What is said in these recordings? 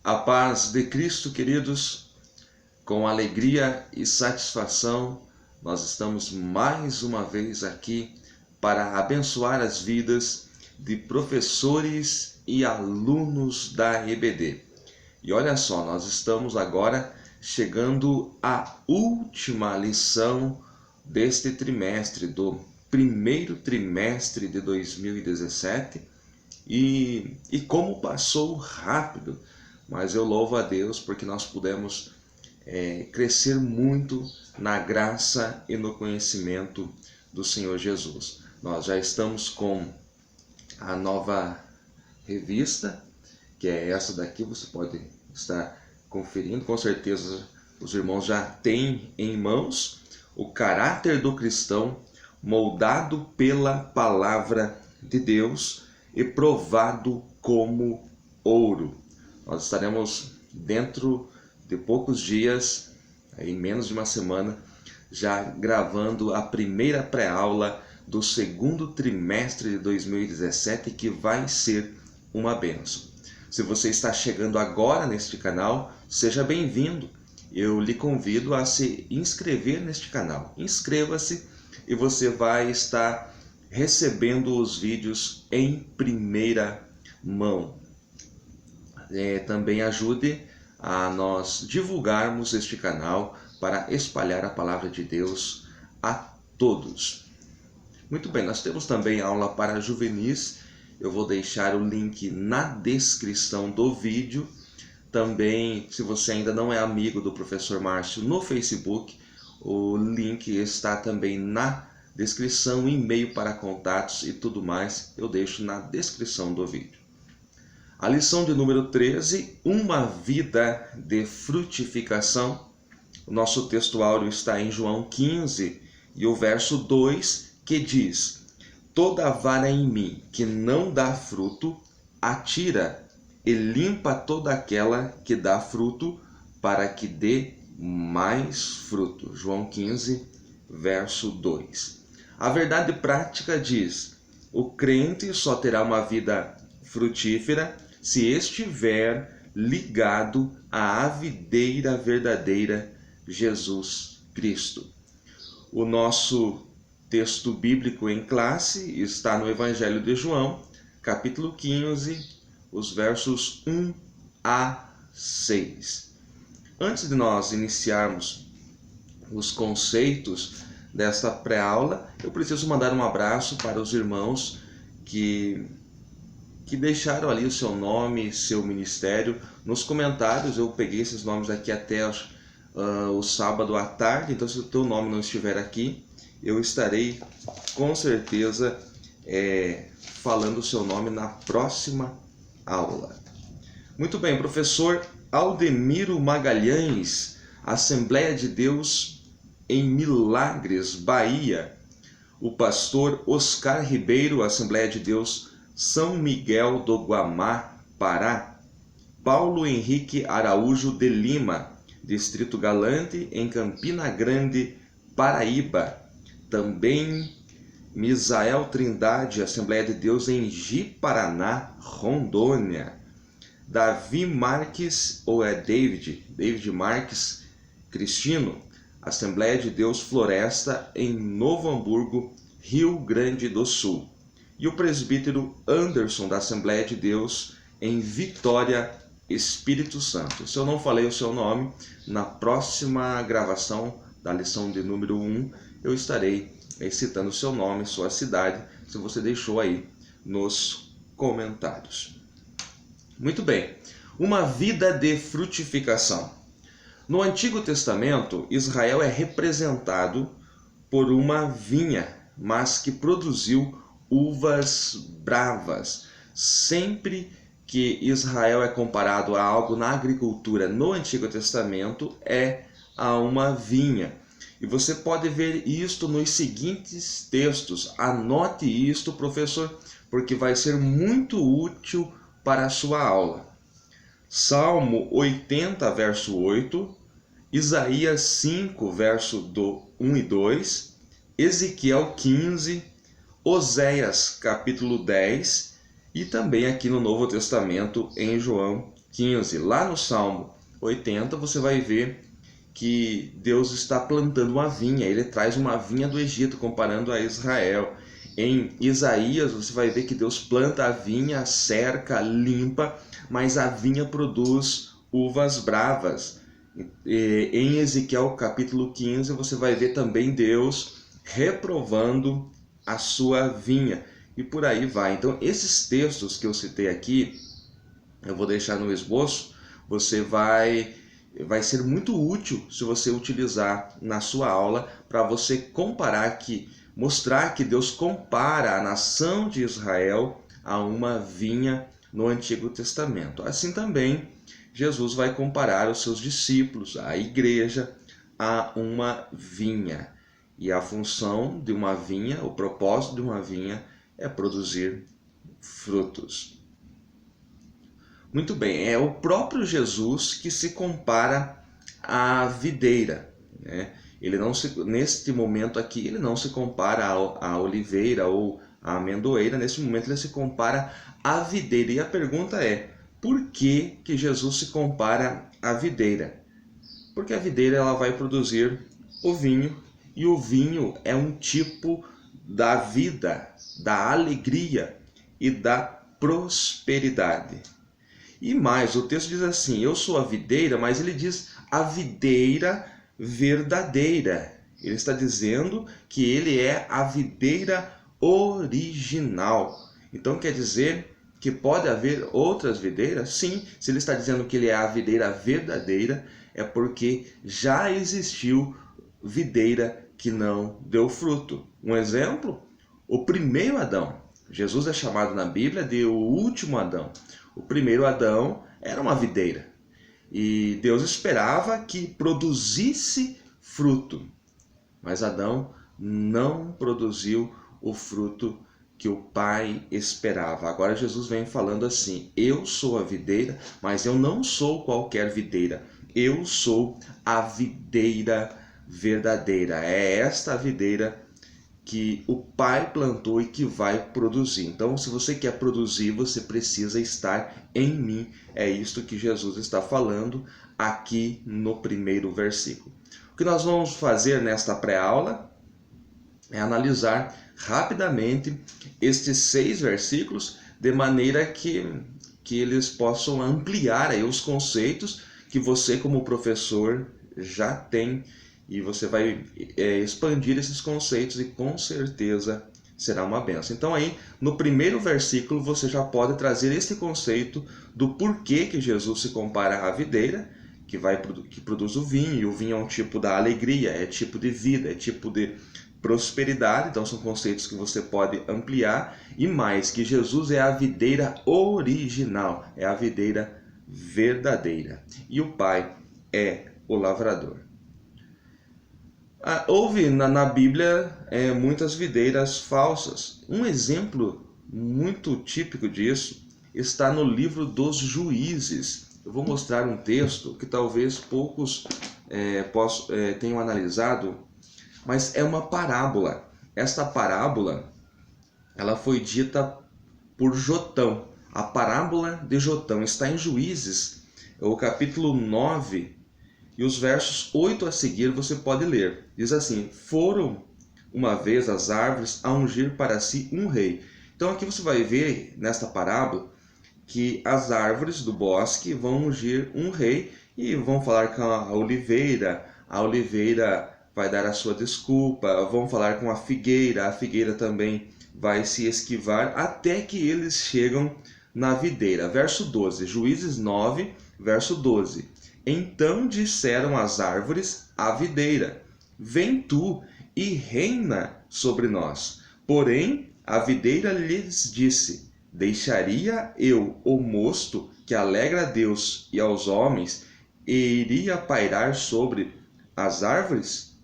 A paz de Cristo, queridos, com alegria e satisfação, nós estamos mais uma vez aqui para abençoar as vidas de professores e alunos da EBD. E olha só, nós estamos agora chegando à última lição deste trimestre, do primeiro trimestre de 2017, e como passou rápido. Mas eu louvo a Deus porque nós pudemos crescer muito na graça e no conhecimento do Senhor Jesus. Nós já estamos com a nova revista, que é essa daqui, você pode estar conferindo, com certeza os irmãos já têm em mãos, O Caráter do Cristão, moldado pela Palavra de Deus e provado como ouro. Nós estaremos dentro de poucos dias, em menos de uma semana, já gravando a primeira pré-aula do segundo trimestre de 2017, que vai ser uma bênção. Se você está chegando agora neste canal, seja bem-vindo. Eu lhe convido a se inscrever neste canal. Inscreva-se e você vai estar recebendo os vídeos em primeira mão. Também ajude a nós divulgarmos este canal para espalhar a palavra de Deus a todos. Muito bem, nós temos também aula para juvenis. Eu vou deixar o link na descrição do vídeo. Também, se você ainda não é amigo do professor Márcio no Facebook, o link está também na descrição, e-mail para contatos e tudo mais, eu deixo na descrição do vídeo. A lição de número 13, uma vida de frutificação. O nosso texto áureo está em João 15 e o verso 2, que diz: toda vara em mim que não dá fruto, atira e limpa toda aquela que dá fruto, para que dê mais fruto. João 15, verso 2. A verdade prática diz: o crente só terá uma vida frutífera se estiver ligado à videira verdadeira, Jesus Cristo. O nosso texto bíblico em classe está no Evangelho de João, capítulo 15, os versos 1 a 6. Antes de nós iniciarmos os conceitos desta pré-aula, eu preciso mandar um abraço para os irmãos que deixaram ali o seu nome, seu ministério. Nos comentários eu peguei esses nomes aqui até o sábado à tarde, então se o teu nome não estiver aqui, eu estarei com certeza falando o seu nome na próxima aula. Muito bem, professor Aldemiro Magalhães, Assembleia de Deus em Milagres, Bahia. O pastor Oscar Ribeiro, Assembleia de Deus São Miguel do Guamá, Pará. Paulo Henrique Araújo de Lima, Distrito Galante, em Campina Grande, Paraíba. Também Misael Trindade, Assembleia de Deus em Ji-Paraná, Rondônia. Davi Marques, ou é David Marques Cristino, Assembleia de Deus Floresta, em Novo Hamburgo, Rio Grande do Sul. E o presbítero Anderson, da Assembleia de Deus em Vitória, Espírito Santo. Se eu não falei o seu nome, na próxima gravação da lição de número 1, eu estarei citando o seu nome, sua cidade, se você deixou aí nos comentários. Muito bem, uma vida de frutificação. No Antigo Testamento, Israel é representado por uma vinha, mas que produziu uvas bravas. Sempre que Israel é comparado a algo na agricultura no Antigo Testamento, é a uma vinha. E você pode ver isto nos seguintes textos. Anote isto, professor, porque vai ser muito útil para a sua aula. Salmo 80, verso 8, Isaías 5, verso 1 e 2, Ezequiel 15, Oséias, capítulo 10 E também aqui no Novo Testamento, em João 15. Lá no Salmo 80, você vai ver que Deus está plantando uma vinha. Ele traz uma vinha do Egito, comparando a Israel. Em Isaías, você vai ver que Deus planta a vinha, cerca, limpa, mas a vinha produz uvas bravas. Em Ezequiel capítulo 15, você vai ver também Deus reprovando a sua vinha. E por aí vai. Então, esses textos que eu citei aqui, eu vou deixar no esboço, você vai ser muito útil se você utilizar na sua aula para você comparar mostrar que Deus compara a nação de Israel a uma vinha no Antigo Testamento. Assim também, Jesus vai comparar os seus discípulos, a igreja, a uma vinha. E a função de uma vinha, o propósito de uma vinha é produzir frutos. Muito bem, é o próprio Jesus que se compara à videira, né? Ele não neste momento aqui, ele não se compara à oliveira ou à amendoeira. Nesse momento, ele se compara à videira. E a pergunta é, por que Jesus se compara à videira? Porque a videira ela vai produzir o vinho, e o vinho é um tipo da vida, da alegria e da prosperidade. E mais, o texto diz assim, eu sou a videira, mas ele diz a videira verdadeira. Ele está dizendo que ele é a videira original. Então quer dizer que pode haver outras videiras? Sim, se ele está dizendo que ele é a videira verdadeira, é porque já existiu videira que não deu fruto. Um exemplo, o primeiro Adão. Jesus é chamado na Bíblia de o último Adão. O primeiro Adão era uma videira e Deus esperava que produzisse fruto, mas Adão não produziu o fruto que o Pai esperava. Agora Jesus vem falando assim, eu sou a videira, mas eu não sou qualquer videira, eu sou a videira verdadeira. É esta videira que o Pai plantou e que vai produzir. Então, se você quer produzir, você precisa estar em mim. É isto que Jesus está falando aqui no primeiro versículo. O que nós vamos fazer nesta pré-aula é analisar rapidamente estes 6 versículos, de maneira que eles possam ampliar aí os conceitos que você, como professor, já tem. E você vai expandir esses conceitos e com certeza será uma bênção. Então aí, no primeiro versículo, você já pode trazer esse conceito do porquê que Jesus se compara à videira, que produz o vinho, e o vinho é um tipo da alegria, é tipo de vida, é tipo de prosperidade. Então são conceitos que você pode ampliar. E mais, que Jesus é a videira original, é a videira verdadeira. E o Pai é o lavrador. Houve na Bíblia muitas videiras falsas. Um exemplo muito típico disso está no livro dos Juízes. Eu vou mostrar um texto que talvez poucos tenham analisado, mas é uma parábola. Esta parábola ela foi dita por Jotão. A parábola de Jotão está em Juízes, o capítulo 9, e os versos 8 a seguir você pode ler. Diz assim, foram uma vez as árvores a ungir para si um rei. Então aqui você vai ver, nesta parábola, que as árvores do bosque vão ungir um rei e vão falar com a oliveira vai dar a sua desculpa, vão falar com a figueira também vai se esquivar, até que eles chegam na videira. Verso 12, Juízes 9, verso 12. Então disseram as árvores à videira, vem tu e reina sobre nós. Porém, a videira lhes disse, deixaria eu o mosto que alegra a Deus e aos homens, e iria pairar sobre as árvores?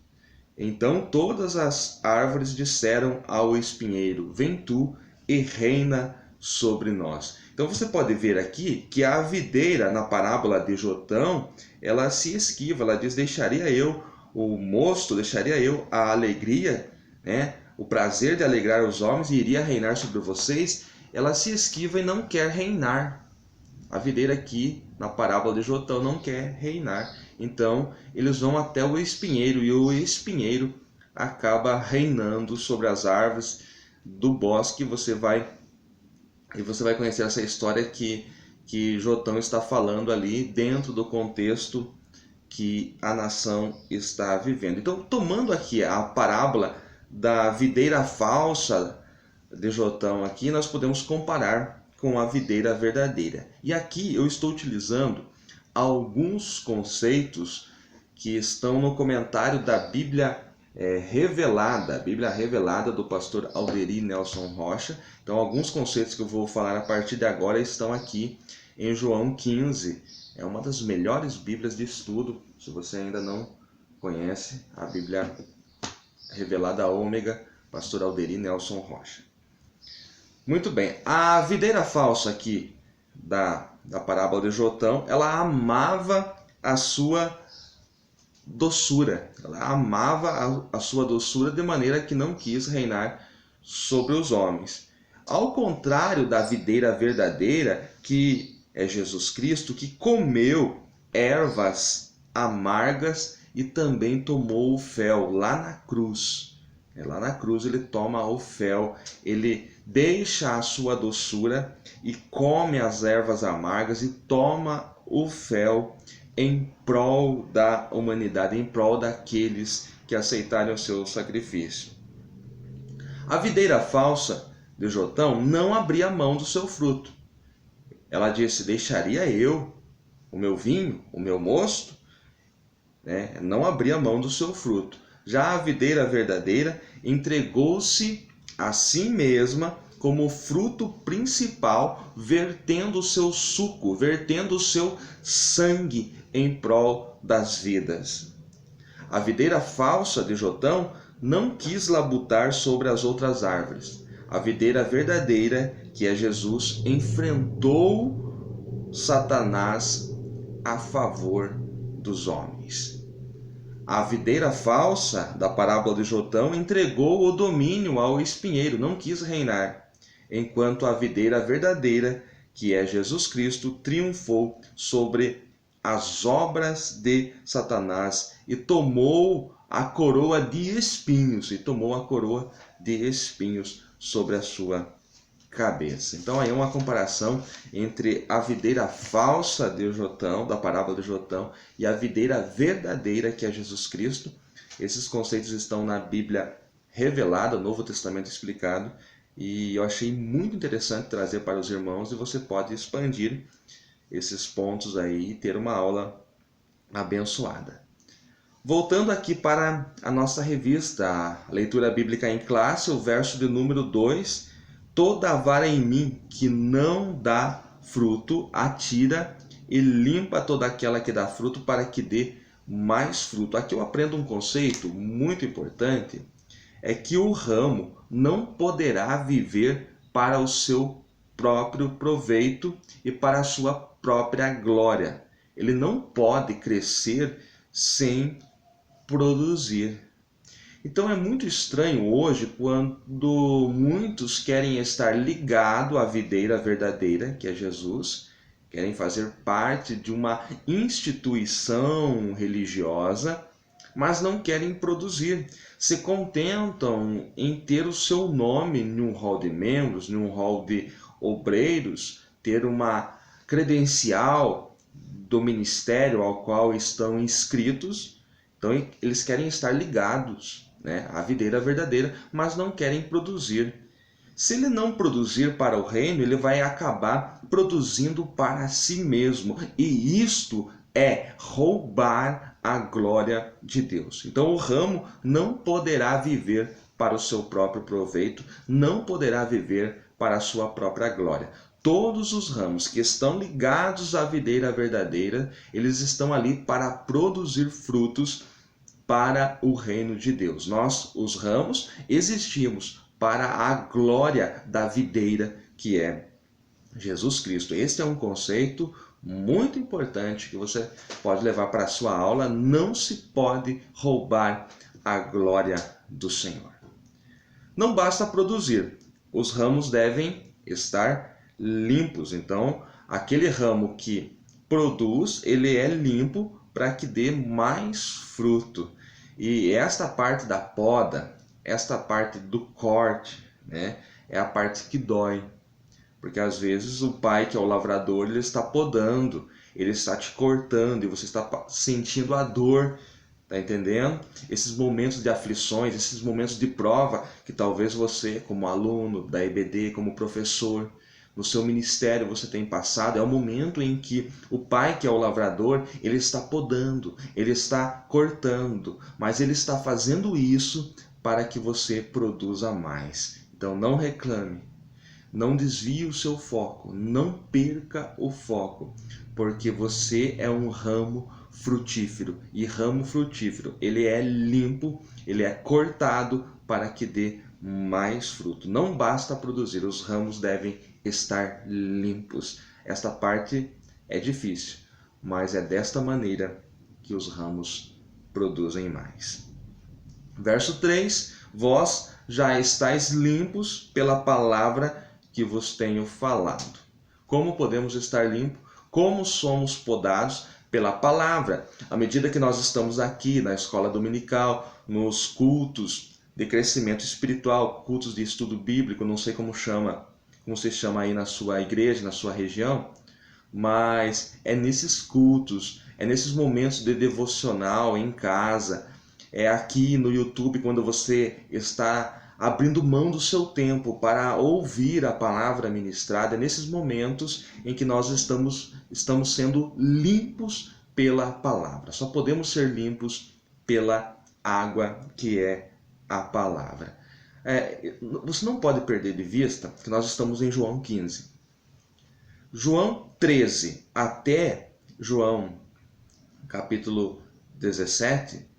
Então todas as árvores disseram ao espinheiro, vem tu e reina sobre nós. Então você pode ver aqui que a videira, na parábola de Jotão, ela se esquiva, ela diz, deixaria eu o mosto, deixaria eu a alegria, né? O prazer de alegrar os homens e iria reinar sobre vocês. ela se esquiva e não quer reinar. A videira aqui, na parábola de Jotão, não quer reinar. Então, eles vão até o espinheiro, e o espinheiro acaba reinando sobre as árvores do bosque. Você vai conhecer essa história que Jotão está falando ali dentro do contexto que a nação está vivendo. Então, tomando aqui a parábola da videira falsa de Jotão aqui, nós podemos comparar com a videira verdadeira. E aqui eu estou utilizando alguns conceitos que estão no comentário da Bíblia Revelada, a Bíblia Revelada do pastor Alderi Nelson Rocha. Então, alguns conceitos que eu vou falar a partir de agora estão aqui em João 15. É uma das melhores Bíblias de estudo. Se você ainda não conhece a Bíblia Revelada Ômega, pastor Alderi Nelson Rocha. Muito bem, a videira falsa aqui da parábola de Jotão, ela amava a sua doçura. Ela amava a sua doçura de maneira que não quis reinar sobre os homens. Ao contrário da videira verdadeira, que é Jesus Cristo, que comeu ervas amargas e também tomou o fel lá na cruz. Lá na cruz ele toma o fel, ele deixa a sua doçura e come as ervas amargas e toma o fel em prol da humanidade, em prol daqueles que aceitarem o seu sacrifício. A videira falsa de Jotão não abria mão do seu fruto. Ela disse: deixaria eu o meu vinho, o meu mosto? Não abria mão do seu fruto. Já a videira verdadeira entregou-se a si mesma como fruto principal, vertendo o seu suco, vertendo o seu sangue em prol das vidas. A videira falsa de Jotão não quis labutar sobre as outras árvores. A videira verdadeira, que é Jesus, enfrentou Satanás a favor dos homens. A videira falsa da parábola de Jotão entregou o domínio ao espinheiro, não quis reinar, enquanto a videira verdadeira, que é Jesus Cristo, triunfou sobre as obras de Satanás e tomou a coroa de espinhos, sobre a sua cabeça. Então aí uma comparação entre a videira falsa de Jotão, da parábola de Jotão, e a videira verdadeira, que é Jesus Cristo. Esses conceitos estão na Bíblia Revelada, Novo Testamento explicado, e eu achei muito interessante trazer para os irmãos, e você pode expandir esses pontos aí e ter uma aula abençoada. Voltando aqui para a nossa revista, a Leitura Bíblica em Classe, o verso de número 2, toda vara em mim que não dá fruto, atira e limpa toda aquela que dá fruto, para que dê mais fruto. Aqui eu aprendo um conceito muito importante, é que o ramo não poderá viver para o seu próprio proveito e para a sua própria glória. Ele não pode crescer sem produzir. Então é muito estranho hoje quando muitos querem estar ligados à videira verdadeira, que é Jesus, querem fazer parte de uma instituição religiosa, mas não querem produzir. Se contentam em ter o seu nome em um hall de membros, em um hall de obreiros, ter uma credencial do ministério ao qual estão inscritos. Então eles querem estar ligados, à videira verdadeira, mas não querem produzir. Se ele não produzir para o reino, ele vai acabar produzindo para si mesmo. E isto é roubar a glória de Deus. Então o ramo não poderá viver para o seu próprio proveito, não poderá viver para a sua própria glória. Todos os ramos que estão ligados à videira verdadeira, eles estão ali para produzir frutos para o reino de Deus. Nós, os ramos, existimos para a glória da videira, que é Jesus Cristo. Este é um conceito muito importante que você pode levar para a sua aula. Não se pode roubar a glória do Senhor. Não basta produzir, os ramos devem estar limpos. Então, aquele ramo que produz, ele é limpo para que dê mais fruto. E esta parte da poda, esta parte do corte, né, é a parte que dói. Porque às vezes o pai, que é o lavrador, ele está podando, ele está te cortando e você está sentindo a dor. Tá entendendo? Esses momentos de aflições, esses momentos de prova que talvez você, como aluno da EBD, como professor, no seu ministério você tem passado, é o momento em que o pai, que é o lavrador, ele está podando, ele está cortando, mas ele está fazendo isso para que você produza mais. Então não reclame, não desvie o seu foco, não perca o foco, porque você é um ramo frutífero, e ramo frutífero, ele é limpo, ele é cortado para que dê mais fruto. Não basta produzir, os ramos devem estar limpos. Esta parte é difícil, mas é desta maneira que os ramos produzem mais. Verso 3: vós já estáis limpos pela palavra que vos tenho falado. Como podemos estar limpos? Como somos podados? Pela palavra. À medida que nós estamos aqui na escola dominical, nos cultos de crescimento espiritual, cultos de estudo bíblico, não sei como se chama aí na sua igreja, na sua região, mas é nesses cultos, é nesses momentos de devocional em casa, é aqui no YouTube, quando você está abrindo mão do seu tempo para ouvir a palavra ministrada, é nesses momentos em que nós estamos sendo limpos pela palavra. Só podemos ser limpos pela água, que é a palavra. Você não pode perder de vista que nós estamos em João 15. João 13 até João capítulo 17,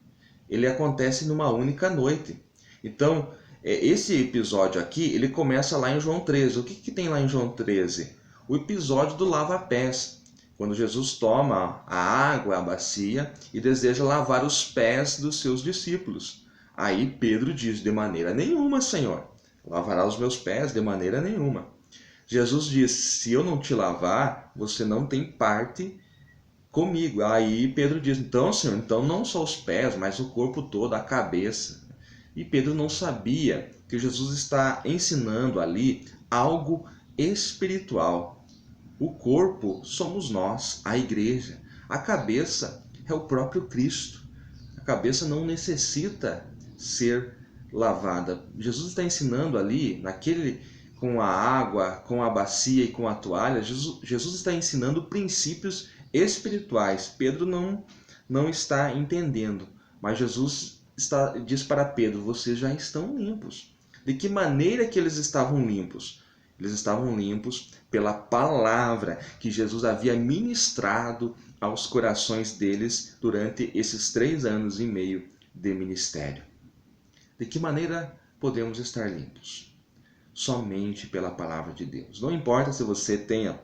ele acontece numa única noite. Então, esse episódio aqui, ele começa lá em João 13. O que tem lá em João 13? O episódio do lava-pés. Quando Jesus toma a água, a bacia, e deseja lavar os pés dos seus discípulos. Aí Pedro diz: de maneira nenhuma, Senhor, lavará os meus pés? De maneira nenhuma. Jesus diz: se eu não te lavar, você não tem parte comigo. Aí Pedro diz: então, Senhor, então não só os pés, mas o corpo todo, a cabeça. E Pedro não sabia que Jesus está ensinando ali algo espiritual. O corpo somos nós, a igreja. A cabeça é o próprio Cristo. A cabeça não necessita ser lavada. Jesus está ensinando ali, com a água, com a bacia e com a toalha, Jesus está ensinando princípios espirituais. Pedro não está entendendo, mas Jesus diz para Pedro: vocês já estão limpos. De que maneira que eles estavam limpos? Eles estavam limpos pela palavra que Jesus havia ministrado aos corações deles durante esses 3 anos e meio de ministério. De que maneira podemos estar limpos? Somente pela palavra de Deus. Não importa se você tenha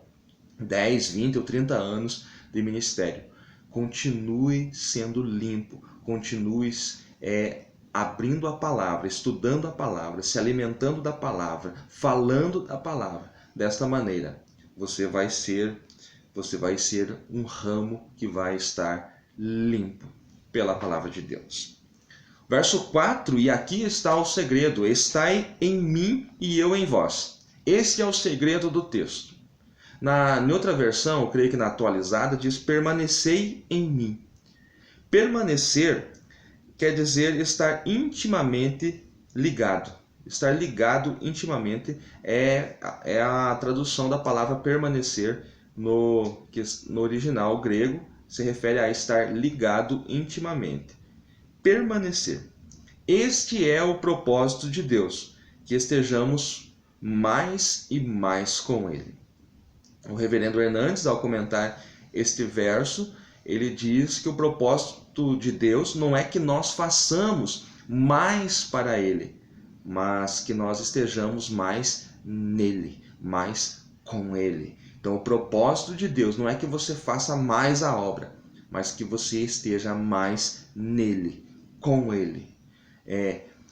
10, 20 ou 30 anos de ministério, continue sendo limpo, continue abrindo a palavra, estudando a palavra, se alimentando da palavra, falando da palavra. Desta maneira, você vai ser um ramo que vai estar limpo pela palavra de Deus. Verso 4: e aqui está o segredo: estai em mim e eu em vós. Esse é o segredo do texto. Em outra versão, eu creio que na atualizada, diz: permanecei em mim. Permanecer quer dizer estar intimamente ligado. Estar ligado intimamente é a tradução da palavra permanecer no original grego, se refere a estar ligado intimamente. Permanecer. Este é o propósito de Deus, que estejamos mais e mais com Ele. O reverendo Hernandes, ao comentar este verso, ele diz que o propósito de Deus não é que nós façamos mais para Ele, mas que nós estejamos mais nele, mais com Ele. Então, o propósito de Deus não é que você faça mais a obra, mas que você esteja mais nele, com Ele,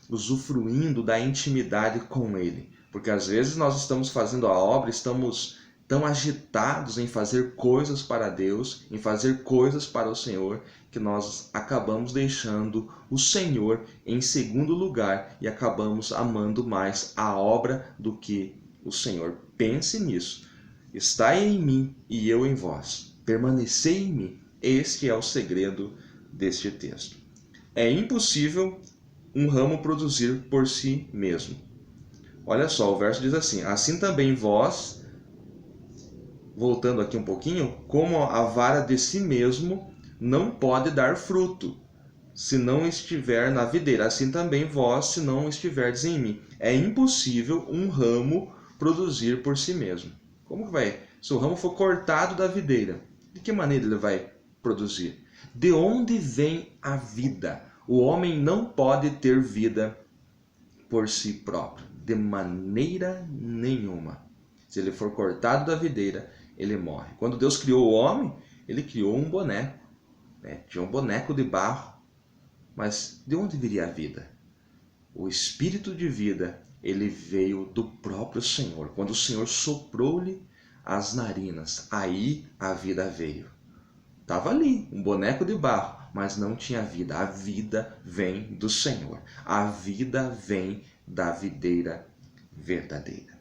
usufruindo da intimidade com Ele. Porque às vezes nós estamos fazendo a obra, estamos tão agitados em fazer coisas para Deus, em fazer coisas para o Senhor, que nós acabamos deixando o Senhor em segundo lugar e acabamos amando mais a obra do que o Senhor. Pense nisso. Estai em mim e eu em vós. Permanecei em mim. Este é o segredo deste texto. É impossível um ramo produzir por si mesmo. Olha só, o verso diz assim: assim também vós, voltando aqui um pouquinho, como a vara de si mesmo não pode dar fruto, se não estiver na videira, assim também vós, se não estiverdes em mim. É impossível um ramo produzir por si mesmo. Como que vai? Se o ramo for cortado da videira, de que maneira ele vai produzir? De onde vem a vida? O homem não pode ter vida por si próprio, de maneira nenhuma. Se ele for cortado da videira, ele morre. Quando Deus criou o homem, ele criou um boneco. Tinha um boneco de barro. Mas de onde viria a vida? O espírito de vida, ele veio do próprio Senhor. Quando o Senhor soprou-lhe as narinas, aí a vida veio. Estava ali, um boneco de barro, mas não tinha vida. A vida vem do Senhor. A vida vem da videira verdadeira.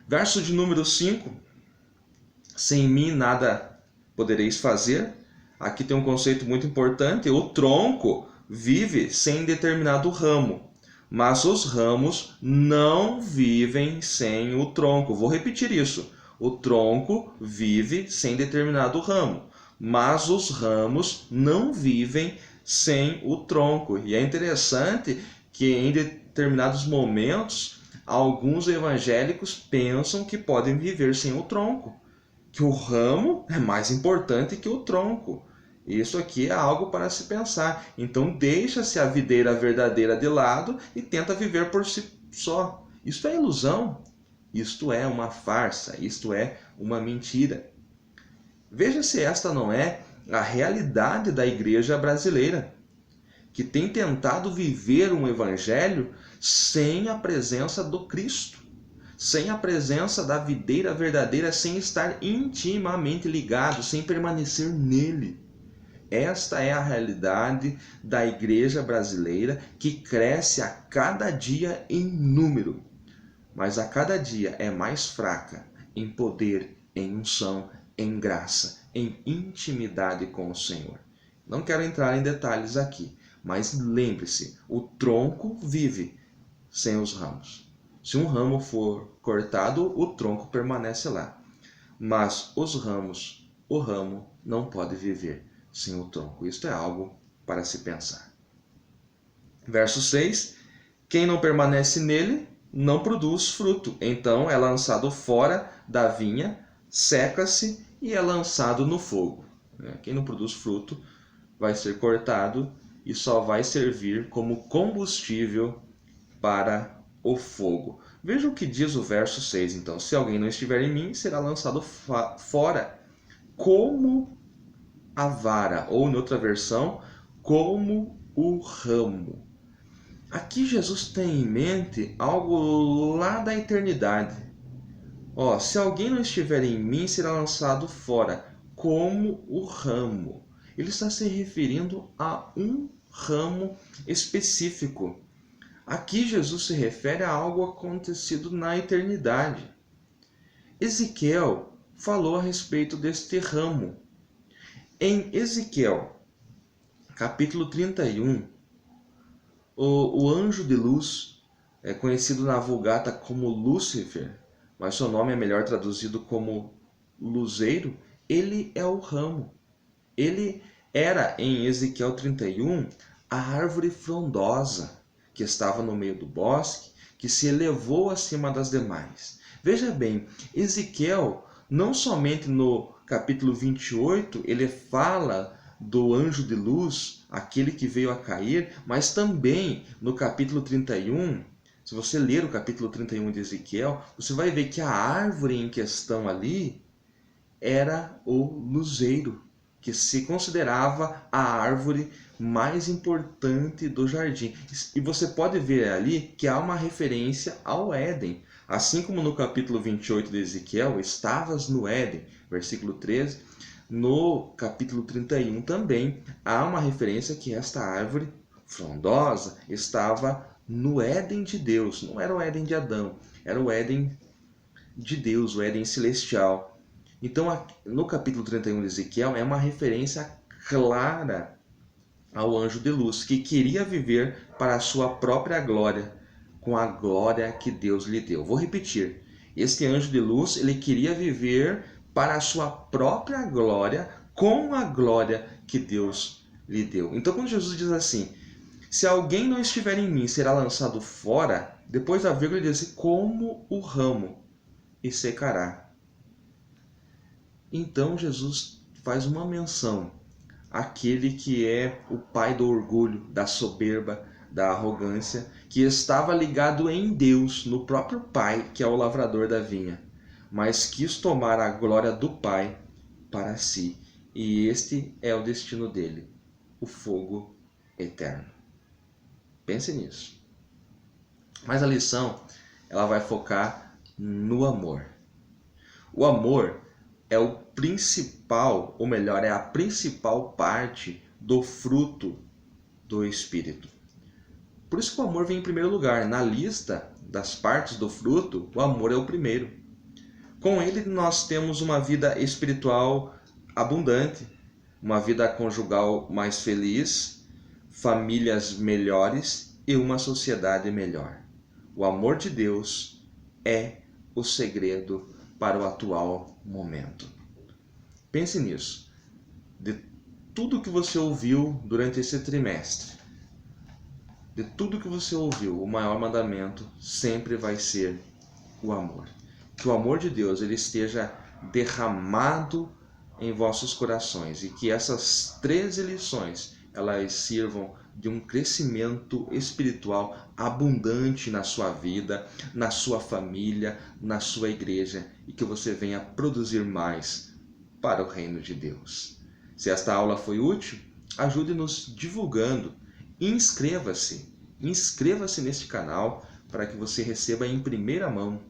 Verso de número 5. Sem mim nada podereis fazer. Aqui tem um conceito muito importante. O tronco vive sem determinado ramo, mas os ramos não vivem sem o tronco. Vou repetir isso. O tronco vive sem determinado ramo, mas os ramos não vivem sem o tronco. E é interessante que em determinados momentos, alguns evangélicos pensam que podem viver sem o tronco, que o ramo é mais importante que o tronco. Isso aqui é algo para se pensar. Então deixa-se a videira verdadeira de lado e tenta viver por si só. Isto é ilusão. Isto é uma farsa. Isto é uma mentira. Veja se esta não é a realidade da igreja brasileira, que tem tentado viver um evangelho sem a presença do Cristo, sem a presença da videira verdadeira, sem estar intimamente ligado, sem permanecer nele. Esta é a realidade da igreja brasileira, que cresce a cada dia em número, mas a cada dia é mais fraca em poder, em unção, em graça, em intimidade com o Senhor. Não quero entrar em detalhes aqui, mas lembre-se, o tronco vive sem os ramos. Se um ramo for cortado, o tronco permanece lá. Mas os ramos, o ramo não pode viver sem o tronco. Isto é algo para se pensar. Verso 6. Quem não permanece nele não produz fruto. Então é lançado fora da vinha, seca-se e é lançado no fogo. Quem não produz fruto vai ser cortado e só vai servir como combustível para o fogo. Veja o que diz o verso 6. Então, se alguém não estiver em mim, será lançado fora como a vara, ou em outra versão, como o ramo. Aqui Jesus tem em mente algo lá da eternidade. Se alguém não estiver em mim, será lançado fora, como o ramo. Ele está se referindo a um ramo específico. Aqui Jesus se refere a algo acontecido na eternidade. Ezequiel falou a respeito deste ramo. Em Ezequiel, capítulo 31, o anjo de luz, é conhecido na Vulgata como Lúcifer, mas seu nome é melhor traduzido como luzeiro, ele é o ramo. Ele era, em Ezequiel 31, a árvore frondosa que estava no meio do bosque, que se elevou acima das demais. Veja bem, Ezequiel, não somente no capítulo 28, ele fala do anjo de luz, aquele que veio a cair, mas também no capítulo 31, se você ler o capítulo 31 de Ezequiel, você vai ver que a árvore em questão ali era o luzeiro, que se considerava a árvore mais importante do jardim. E você pode ver ali que há uma referência ao Éden. Assim como no capítulo 28 de Ezequiel, estavas no Éden, versículo 13, no capítulo 31 também há uma referência que esta árvore frondosa estava no Éden de Deus. Não era o Éden de Adão, era o Éden de Deus, o Éden celestial. Então, no capítulo 31 de Ezequiel, é uma referência clara ao anjo de luz, que queria viver para a sua própria glória, com a glória que Deus lhe deu. Vou repetir. Este anjo de luz, ele queria viver para a sua própria glória, com a glória que Deus lhe deu. Então, quando Jesus diz assim, se alguém não estiver em mim, será lançado fora, depois da vírgula ele diz assim, como o ramo, e secará. Então Jesus faz uma menção àquele que é o pai do orgulho, da soberba, da arrogância, que estava ligado em Deus, no próprio Pai, que é o lavrador da vinha, mas quis tomar a glória do Pai para si. E este é o destino dele, o fogo eterno. Pense nisso. Mas a lição, ela vai focar no amor. O amor é o principal, ou melhor, é a principal parte do fruto do Espírito. Por isso que o amor vem em primeiro lugar. Na lista das partes do fruto, o amor é o primeiro. Com ele nós temos uma vida espiritual abundante, uma vida conjugal mais feliz, famílias melhores e uma sociedade melhor. O amor de Deus é o segredo para o atual momento. Pense nisso. De tudo que você ouviu durante esse trimestre, de tudo que você ouviu, o maior mandamento sempre vai ser o amor. Que o amor de Deus ele esteja derramado em vossos corações e que essas 13 lições elas sirvam de um crescimento espiritual abundante na sua vida, na sua família, na sua igreja e que você venha produzir mais para o reino de Deus. Se esta aula foi útil, ajude-nos divulgando. Inscreva-se neste canal para que você receba em primeira mão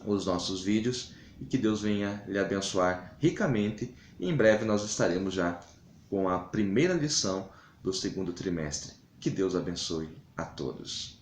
os nossos vídeos e que Deus venha lhe abençoar ricamente. E em breve nós estaremos já com a primeira lição do segundo trimestre. Que Deus abençoe a todos.